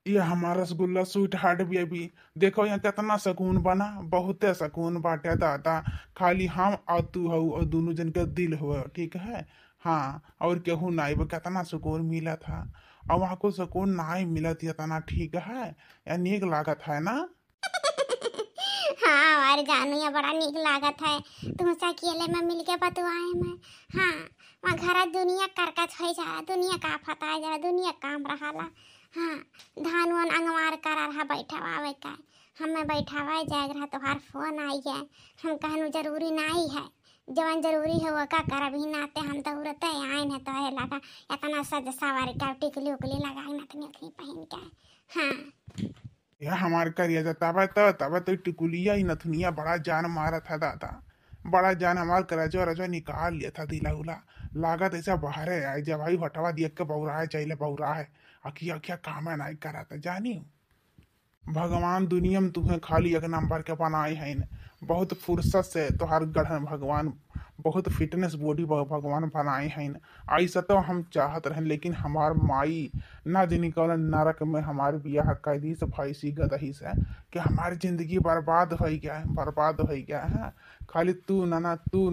ये हमारा rasgulla sweet heart baby. देखो यहाँ कितना सुकून बना, बहुते सुकून बाटे दादा। खाली हम और तू हो और दोनों जन के दिल हो, ठीक है। हाँ, और केहू नहीं, वो कितना सुकून मिला था। और वहाँ को सुकून नहीं मिला थी इतना, ठीक है या नीक लागत है ना। हाँ हमारे जानू ये बड़ा नीक लागत है। तुमसे अकेले में मिल के बतवाए मैं। हाँ वहाँ घर दुनिया करकच हो जा, दुनिया का फता जा, दुनिया काम रहा। हाँ धान वन अंगवार करा रहा बैठावे का, हमें बैठावा जाए रहा तोहार फोन आई है। हम कहनु जरूरी नहीं है, जवन जरूरी है वो का कर भी नाते हम तो उड़ते आए न तो है लगा इतना सज सवार का टिकली उकली लगाई नथनी उथनी पहन के। हाँ यह हमारे करिया तब तो टिकुलिया ही नथुनिया बड़ा जान मारा था दादा। बड़ा जान हमार करजो रजो निकाल लिया था दिला उला। लागत ऐसा बाहर आए जब भाई हटवा देख के बौरा है, चाहिए बौरा है। अखिया अखिया काम नहीं करा था जानी। भगवान दुनिया में तुम्हें खाली एक नंबर के बनाए हैं न। बहुत फुर्सत से तोहार गढ़ भगवान, बहुत फिटनेस बॉडी भगवान बनाए हैं न। ऐसा तो हम चाहत रहे, लेकिन हमार माई ना दिन कौन नरक में हमारे बियाह कैदी से भैंसी गदही से कि हमारी जिंदगी बर्बाद हो गया है, बर्बाद हो गया है। खाली तू ना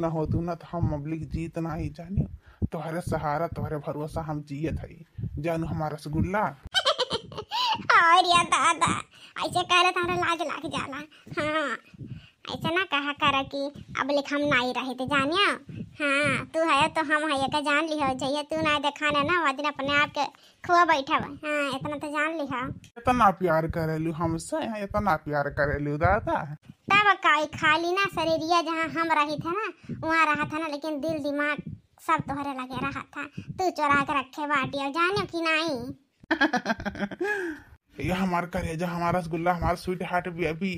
हो तू ना तो हम अबलिक जीत ना ही जानी। तुम्हारे सहारा तुम्हारे भरोसा हम जिए थे जानू हमारा रसगुल्ला। और या दादा ऐसे करे तो लाज लाग जाला। हाँ ऐसे ना कहा कर कि अब लिख हम नहीं रहे थे जानिया। हाँ तू है तो हम है का जान लिहो चाहिए, तू ना दिखाना ना वो दिन अपने आप के खुआ बैठा। हाँ इतना तो जान लिहा। इतना प्यार करेलू हमसे, इतना प्यार करेलू दादा। तब काई खाली ना शरीरिया जहाँ हम रही थे ना वहाँ रहा था ना, लेकिन दिल दिमाग सब तोहरे लगे रहा था। तू चुरा के रखे बाटी और जाने कि नहीं। ये हमार करेजा, हमारा रसगुल्ला, हमारा स्वीट हार्ट बेबी।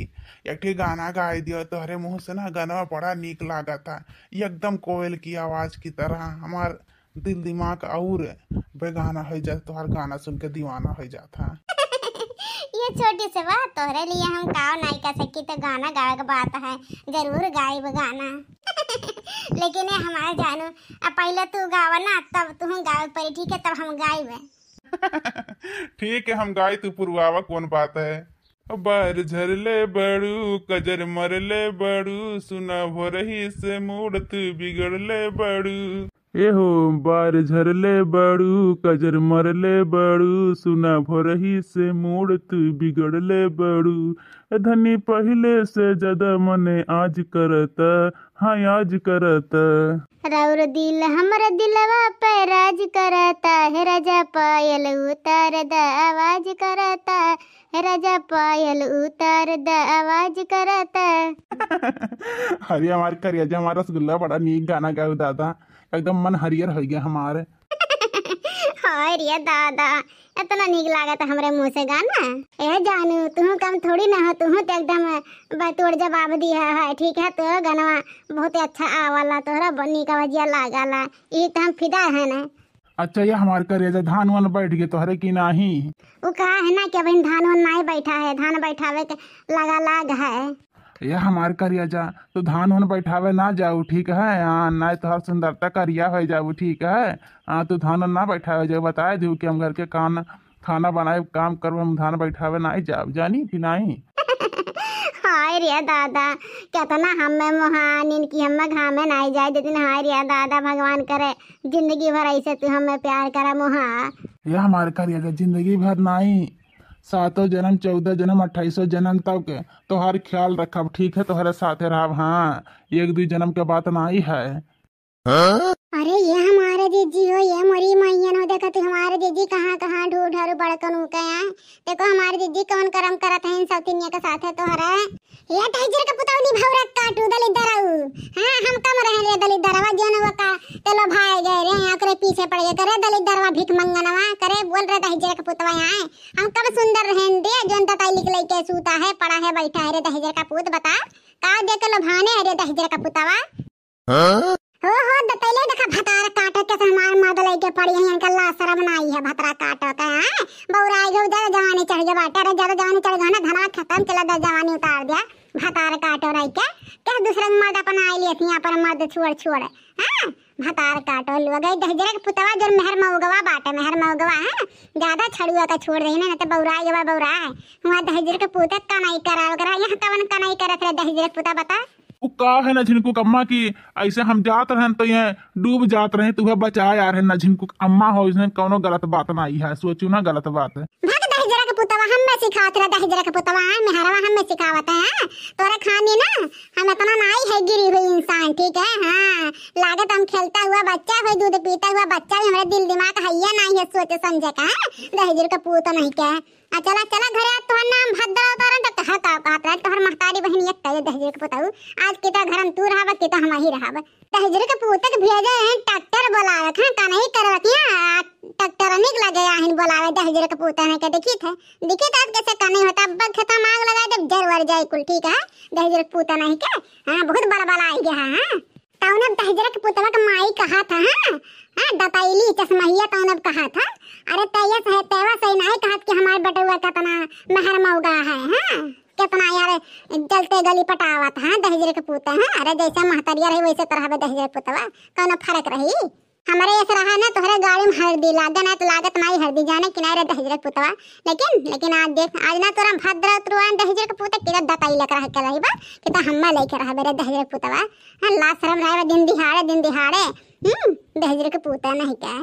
एक ठे गाना गाए दियो तोहरे मुंह से ना, गाना बड़ा नीक लागा था। एकदम कोयल की आवाज की तरह हमार दिल दिमाग और बेगाना हो जाता, तोहर गाना सुन के दीवाना हो जाता। ये छोटी सी बात तोहरे लिए हम गाँव नहीं कर सकी तो गाना गावे का बात है, जरूर गाइब गाना। लेकिन ये हमारे जानू अब पहले तू गावा ना तब तू गावे पर, ठीक है तब हम गाइब। ठीक है हम गाय, तू पुरवावा कौन बात है। बार झरले बड़ू कजर मरले बड़ू, सुना भोरही से मूड तू बिगड़ले बड़ू। एहो बार झरले बड़ू कजर मरले बड़ू, सुना भोरही से मूड तू बिगड़ले बड़ू। धनी पहले से ज्यादा मने आज करता, हाँ आज करता। रौर दिल हमर दिलवा पे राज करता है, राजा पायल उतार द आवाज करता है, राजा पायल उतार द आवाज करता। अरे हमारे करिया हमारा रसगुल्ला बड़ा नीक गाना गाओ दादा, एकदम मन हरियर हो गया हमारे। हाय रे दादा इतना नीक लागत हमरे मुंह से गाना। ए जानू तू कम थोड़ी ना हो, तू तो एकदम बतौर जवाब दिया है, ठीक है। तो गाना बहुत अच्छा आवाला, तोहरा बन्नी का वजिया लगाला, ये तो हम फिदा है ना। अच्छा ये हमारे करेजा धान वन बैठ गए तोहरे की नाही। वो कहा है ना कि अभी धान वन नहीं बैठा है, धान बैठावे के लगा लाग है। ये हमारे करिया जा तो धान वन बैठावे ना जाऊ, ठीक है। हाँ ना तो हर सुंदरता करिया हो जाऊ, ठीक है। हाँ तो धान वन ना बैठावे जाऊ, बताए दू कि हम घर के खाना बनाए काम करो, हम धान बैठावे ना जाऊ, जानी कि नहीं। हाय रे दादा कितना हमें मोहानिन की हमें घामे नहीं जाए जितने। हाय रे दादा भगवान करे जिंदगी भर ऐसे तू हमें प्यार करा मोहा। ये हमारे करिया जा जिंदगी भर नहीं, 7 जन्म 14 जन्म 28 जन्म तक तोहर ख्याल रखब, ठीक है। तोहरे साथे रहब, हाँ 1-2 जन्म के बात नहीं है। अरे ये हमारे जीजी हो, ये मोरी मैयन हो। देखो तू हमारे जीजी कहाँ कहाँ ढूंढ बड़कन हो गया। देखो हमारे जीजी कौन करम करत है इन सब तिनिया के साथ है तोहरा। ये टाइजर का पुतौनी भौरा काटू दलित दराऊ। हां हम कम रहे रे दलित दरवा जोन वो का चलो भाई गए रे यहाँ करे पीछे पड़ गए करे दलित दरवा भीख मंगनवा करे बोल रहे टाइजर का पुतवा यहाँ हम कब सुंदर रहें रे जोन तताई लिख लई के सूता है पड़ा है बैठा है रे टाइजर का पुत। बता का देख लो भाने रे टाइजर का पुतवा। हो दतैले देखा भतार काट के हमार मादल के पड़ी है इनका ला शर्म नहीं है भतरा काट के। हां बौराई गो ज्यादा जवानी चढ़ गया बाटे रे, ज्यादा जवानी चढ़ गया ना धना खत्म चला द जवानी उतार दिया भतार काट रही के क्या दूसरा मर्द अपन आई लिए थी अपन मर्द छोड़ छोड़ हां भतार काटो लगे दहजरे के पुतवा जो मेहर मौगवा बाटे मेहर मौगवा है ज्यादा छड़ुआ का छोड़ रही ना तो बौरा जवा बौरा है वहां दहजरे के पुते का नहीं करा करा यहां कवन का नहीं करत रे दहजरे के पुता बता वो का है ना झिनकू अम्मा की ऐसे हम जात रहे तो ये डूब जात रहे तुम्हें बचा यार है ना झिनकू अम्मा हो इसने कोनो गलत बात ना आई है सोचू ना गलत बात है भाग दहजरा के पुतवा हम में सिखावत रे दहजरा के पुतवा मेहरवा हम में सिखावत है तोरे खानी ना हम इतना नहीं है गिरी हुई इंसान ठीक है हां लागत हम खेलता हुआ बच्चा है दूध पीता हुआ बच्चा भी हमारे दिल दिमाग हैया नहीं है सोचे समझे का दहजर का पूत नहीं क्या चला चला घरे तो नाम भद्रा उतारन तो कहा का कहत तोहर महतारी बहन एक कहे दहजर के पुताऊ आज किता घरम तू रहब किता हम ही रहब दहजर के पुतक भेजे हैं ट्रैक्टर बोलावे खा का नहीं करवतिया ट्रैक्टर निक लगे आहिन बोलावे दहजर के पुता है के देखी थे आज कैसे का नहीं होता अब खत्म आग लगा दे जरवर जाए कुल ठीक है दहजर के पुता नहीं के हां बहुत बड़ा बड़ा आई गया हां तौन दहजर के पुतवा का माई कहा था हां दताइली चश्महिया तौन कहा था अरे तैयस है तेवा सही नहीं कहा कि हमारे बटुआ कितना मेहर मौगा है हां कितना यार जलते गली पटावत हां दहजर के पुता हां अरे जैसे महतरिया रही वैसे तरह दहजर पुतवा कोनो फर्क रही हमारे ऐसा रहा ना तोहरे गाड़ी में हल्दी लागे ना तो लागत नहीं हल्दी जाने किनारे दहजर पुतवा लेकिन आज देख आज ना तोरा भद्र तुरंत दहजर के पुता किदा दताई लेकर के रही बा कि तो हम्मा लेकर रहा मेरे दहजर पुतवा हां ला शर्म रहे दिन दिहाड़े दहजर के पुता नहीं क्या